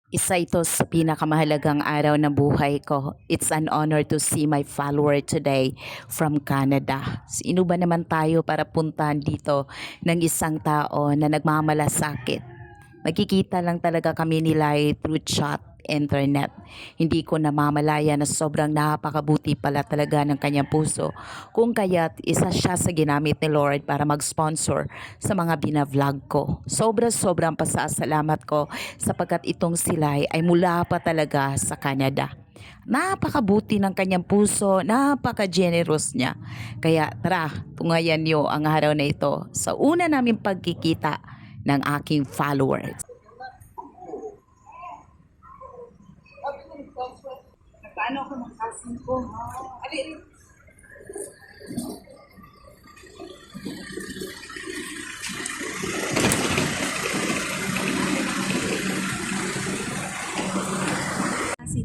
Isa ito sa pinakamahalagang araw ng buhay ko. It's an honor to see my follower today from Canada. Sino ba naman tayo para puntahan dito ng isang tao na nagmamalasakit? Magkikita lang talaga kami nila through chat, internet. Hindi ko namamalaya na sobrang napakabuti pala talaga ng kanyang puso. Kung kaya't isa siya sa ginamit ni Lord para mag-sponsor sa mga binavlog ko. Sobrang pasasalamat ko sapagkat itong silay ay mula pa talaga sa Canada. Napakabuti ng kanyang puso, napaka-generous niya. Kaya tara, tungayan niyo ang araw na ito sa una naming pagkikita ng aking followers. Paano ako ng cousin ko?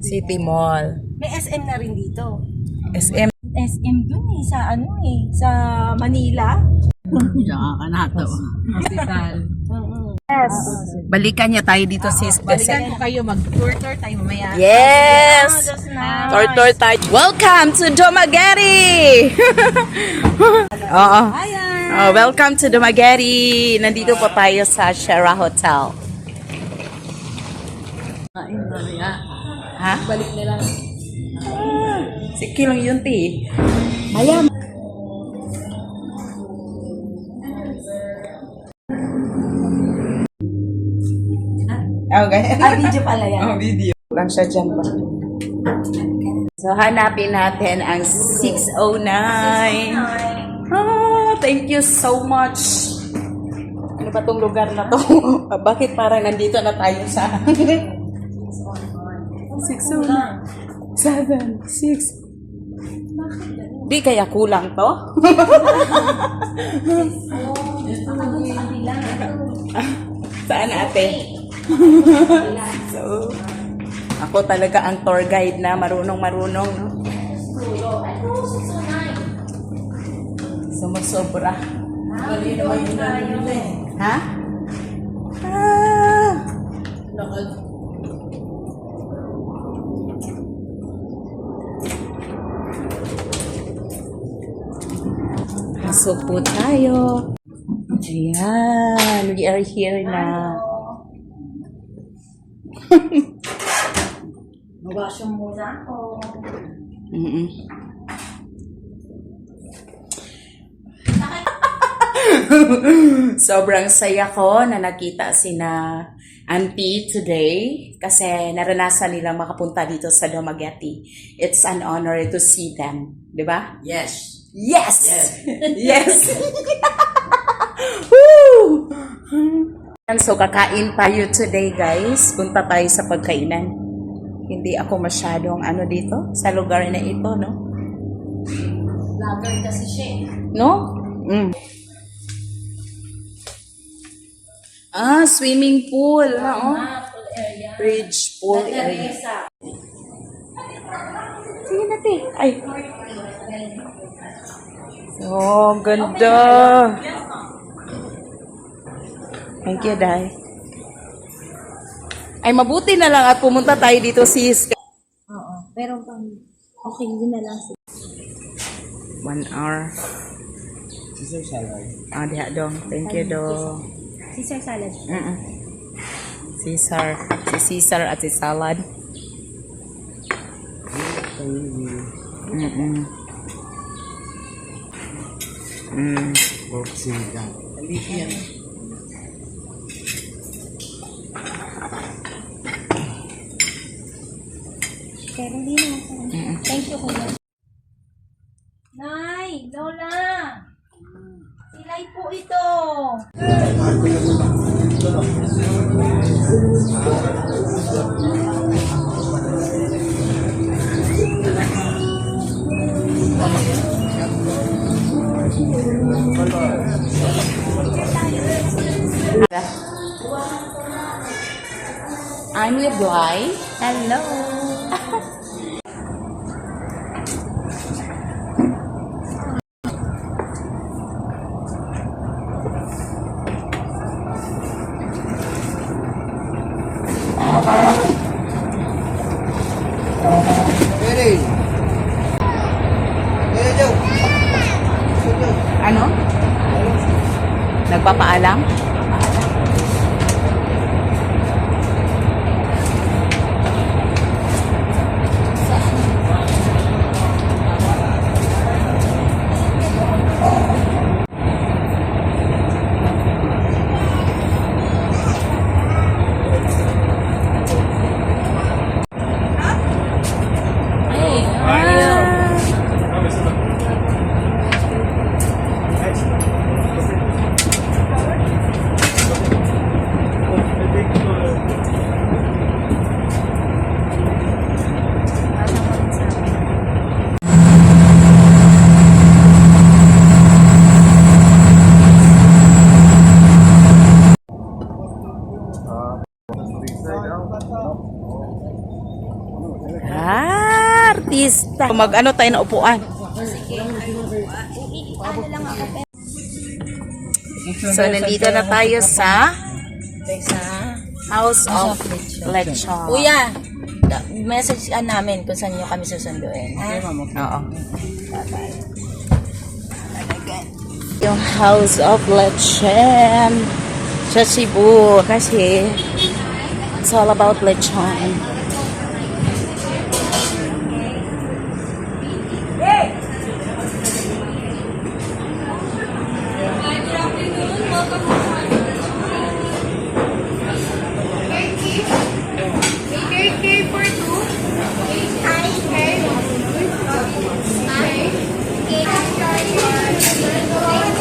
City Mall. May SM na rin dito. SM. SM dun eh, sa ano eh, sa Manila. Diyan ka na to. Hospital. Yes. Balikan niya tayo dito sis. Balikan ko kayo, mag-tour tayo mamaya. Yes! That's nice. Tour tayo. Welcome to Dumaguete! Oo. Oh, welcome to Dumaguete. Nandito po tayo sa Shera Hotel. Ha? Balik nila. Si Kilong yun, ti. Maya. Okay. Video pala yan. Oh, video. Lang siya dyan pa. So, hanapin natin ang 609. Thank you so much. Ano ba tong lugar na to? Bakit parang nandito na tayo sa 609? 7, 6. Di kaya kulang to? Saan ate? So, ako talaga ang tour guide na marunong, no? Sumusobra. Ha? Pasok po tayo. Ayan, we are here na. Mag-washroom muna ako. Sobrang saya ko na nakita sina Auntie today kasi naranasan nilang makapunta dito sa Dumaguete. It's an honor to see them, di ba? Yes. Yes! Yes! Woo! So, kakain tayo today, guys. Punta tayo sa pagkainan. Hindi ako masyadong dito sa lugar na ito, no? Vlogger kasi siya eh. No? Swimming pool. No? Pool area. Bridge pool area. Teresa. Sige natin. Ay. Oh, ganda. Thank you, Day. Ay, mabuti na lang at pumunta tayo dito, sis. Oo. Pero okay din na lang. 1 hour. Caesar salad. Diha dong. Thank you, dong. Caesar salad. Caesar. Si Caesar at si salad. Pork sinigang. Alifian. Pero hindi na. Thank you, Kuya. Nay! Lola! Silay po ito! I'm with Bly. Hello! Pwede. Pwede, Joe. Ano? Nagpapaalam? Artista. Mag-ano tayo na upuan. So, nandito na tayo sa House of Lechon. Kuya, message namin kung saan nyo kami susunduin. Oo. Yung House of Lechon sa Cebu kasi it's all about lechon.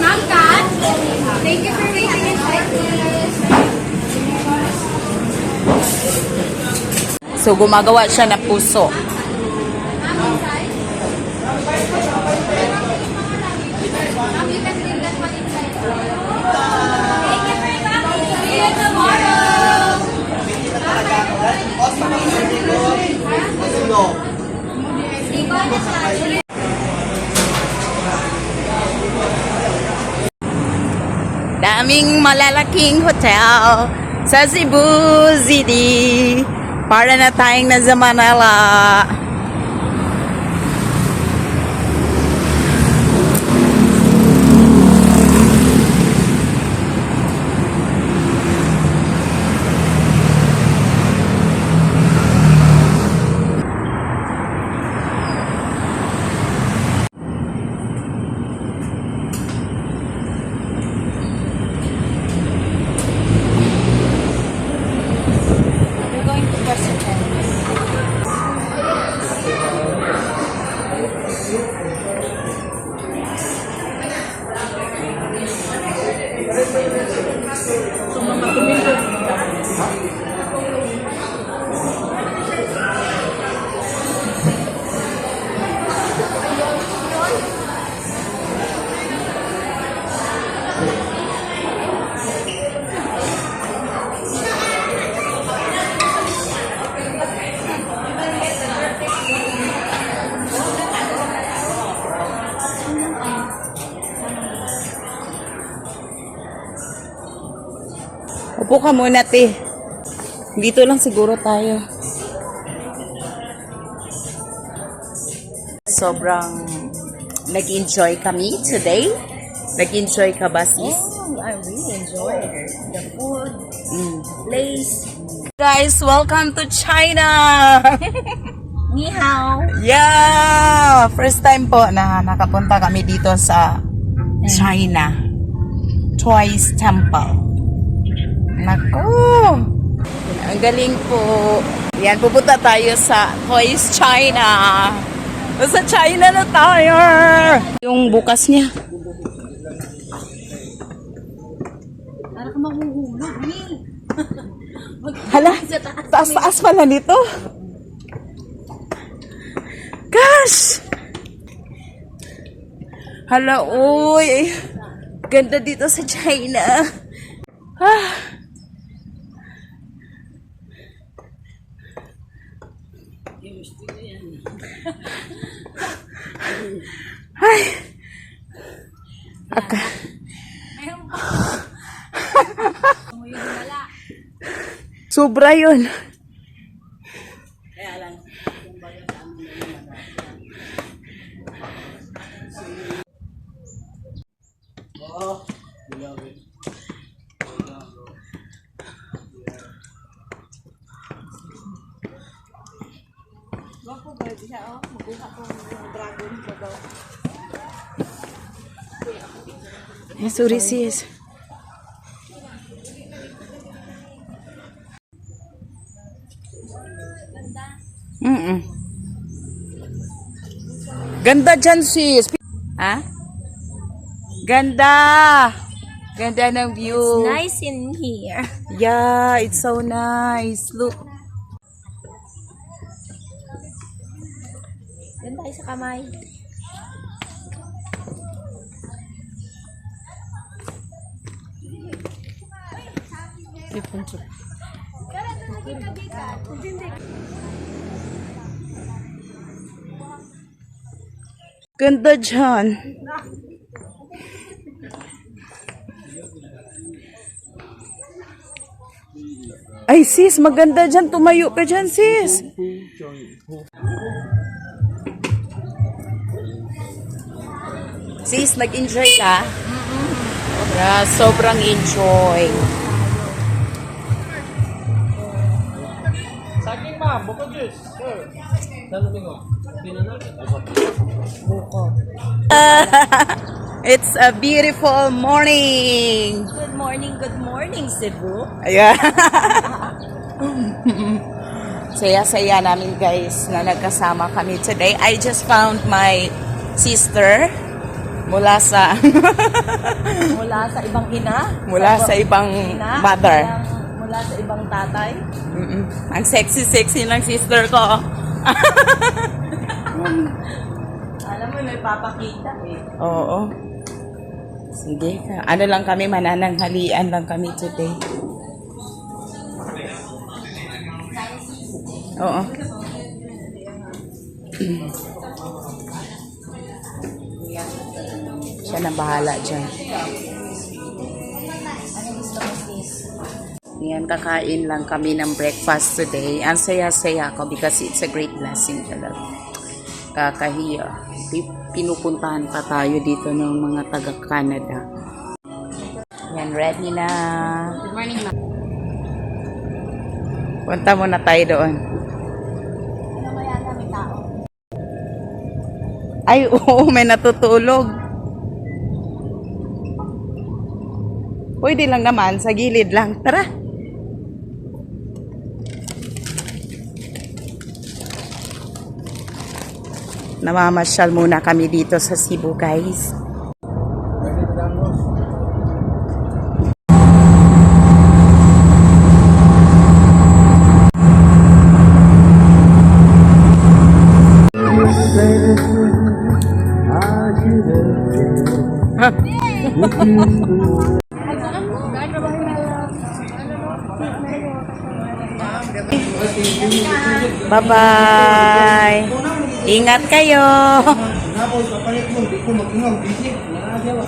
Ma'am Kat, thank you for waiting inside. So, gumagawa siya na puso. See you tomorrow. Daming malalaking hotel sa Cebu City. Para na tayong nasa Manila. We're going to President. Upo ka muna, te. Dito lang siguro tayo. Sobrang nag-enjoy kami today. Nag-enjoy ka ba, sis? Oh, I really enjoyed the food, the place. Guys, welcome to China! Ni hao. Yeah! First time po na nakapunta kami dito sa China. Twice Temple. Nako! Ang galing po. Yan, pupunta tayo sa Toys China. Sa China na tayo! Yung bukas niya. Para ka mahuhulog, ni. Hala, taas-taas pala nito. Gosh! Hala, uy. Ganda dito sa China. Ah. Ay. Aka. Sobra yun. Sorry sis. Ganda dyan sis. Ha? Ganda. Ganda ng view. Nice in here. Yeah, it's so nice. Look. Doon tayo sa kamay. Ganda dyan. Ay sis, maganda dyan. Tumayo ka dyan sis. Sis, nag-enjoy ka? Sobrang enjoy. It's a beautiful morning. Good morning, Cebu. Ayan. Saya-saya namin guys na nagkasama kami today. I just found my sister mula sa Mula sa ibang ina. mula sa ibang ina, mother. Mula sa ibang tatay. Ang sexy-sexy ng sister ko. Alam mo, may papakita eh. Oo. Sige. Ano lang kami, manananghalian lang kami today. Oo. Siya na bahala dyan. Yan, kakain lang kami ng breakfast today. Ang saya-saya ko because it's a great blessing talaga. Kakahiya. Pinupuntahan pa tayo dito ng mga taga-Canada. Yan, ready na. Good morning, ma'am. Punta muna tayo doon. Ano mo yata may tao? Ay, oo, may natutulog. Pwede lang naman, sa gilid lang. Tara. Namamasyal muna kami dito sa Cebu, guys. Bye-bye. Ingat kayo. Napol, kapalit mo, di ko mag-ingaw, busy. Wala,